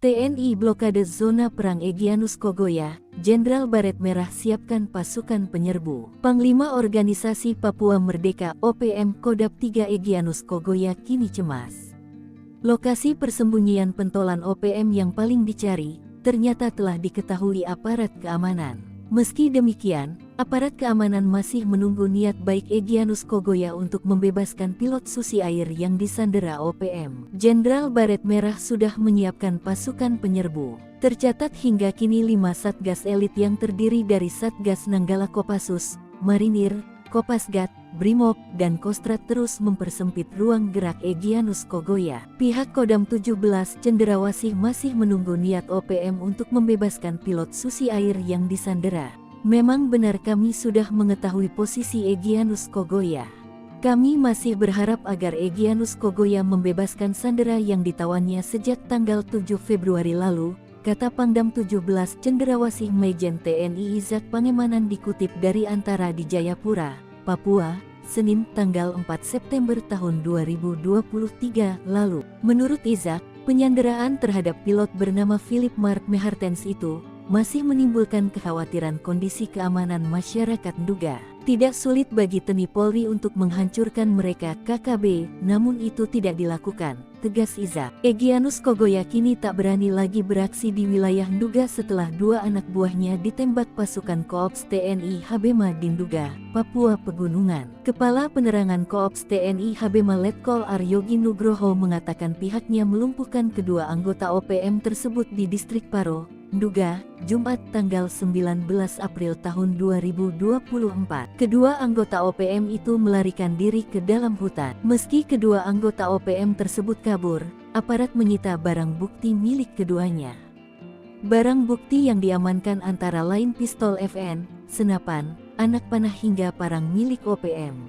TNI blokade zona perang Egyanus Kogoya, Jenderal Baret Merah siapkan pasukan penyerbu. Panglima Organisasi Papua Merdeka OPM Kodap 3 Egyanus Kogoya kini cemas. Lokasi persembunyian pentolan OPM yang paling dicari, ternyata telah diketahui aparat keamanan. Meski demikian, aparat keamanan masih menunggu niat baik Egyanus Kogoya untuk membebaskan pilot Susi Air yang disandera OPM. Jenderal Baret Merah sudah menyiapkan pasukan penyerbu. Tercatat hingga kini 5 Satgas elit yang terdiri dari Satgas Nanggala Kopassus, Marinir, Kopasgat, Brimob, dan Kostrat terus mempersempit ruang gerak Egyanus Kogoya. Pihak Kodam 17 Cenderawasih masih menunggu niat OPM untuk membebaskan pilot Susi Air yang disandera. Memang benar kami sudah mengetahui posisi Egyanus Kogoya. Kami masih berharap agar Egyanus Kogoya membebaskan sandera yang ditawannya sejak tanggal 7 Februari lalu, kata Pangdam 17 Cenderawasih Majen TNI Izak Pangemanan dikutip dari Antara di Jayapura, Papua, Senin tanggal 4 September tahun 2023 lalu. Menurut Izak, penyanderaan terhadap pilot bernama Philip Mark Mehartens itu masih menimbulkan kekhawatiran kondisi keamanan masyarakat Nduga. Tidak sulit bagi TNI Polri untuk menghancurkan mereka KKB, namun itu tidak dilakukan, tegas Izak. Egyanus Kogoya kini tak berani lagi beraksi di wilayah Nduga setelah 2 anak buahnya ditembak pasukan Koops TNI Habema di Nduga, Papua Pegunungan. Kepala Penerangan Koops TNI Habema Letkol Aryogi Nugroho mengatakan pihaknya melumpuhkan kedua anggota OPM tersebut di distrik Paro, Nduga, Jumat tanggal 19 April tahun 2024. Kedua anggota OPM itu melarikan diri ke dalam hutan. Meski kedua anggota OPM tersebut kabur, aparat menyita barang bukti milik keduanya. Barang bukti yang diamankan antara lain pistol FN, senapan, anak panah hingga parang milik OPM.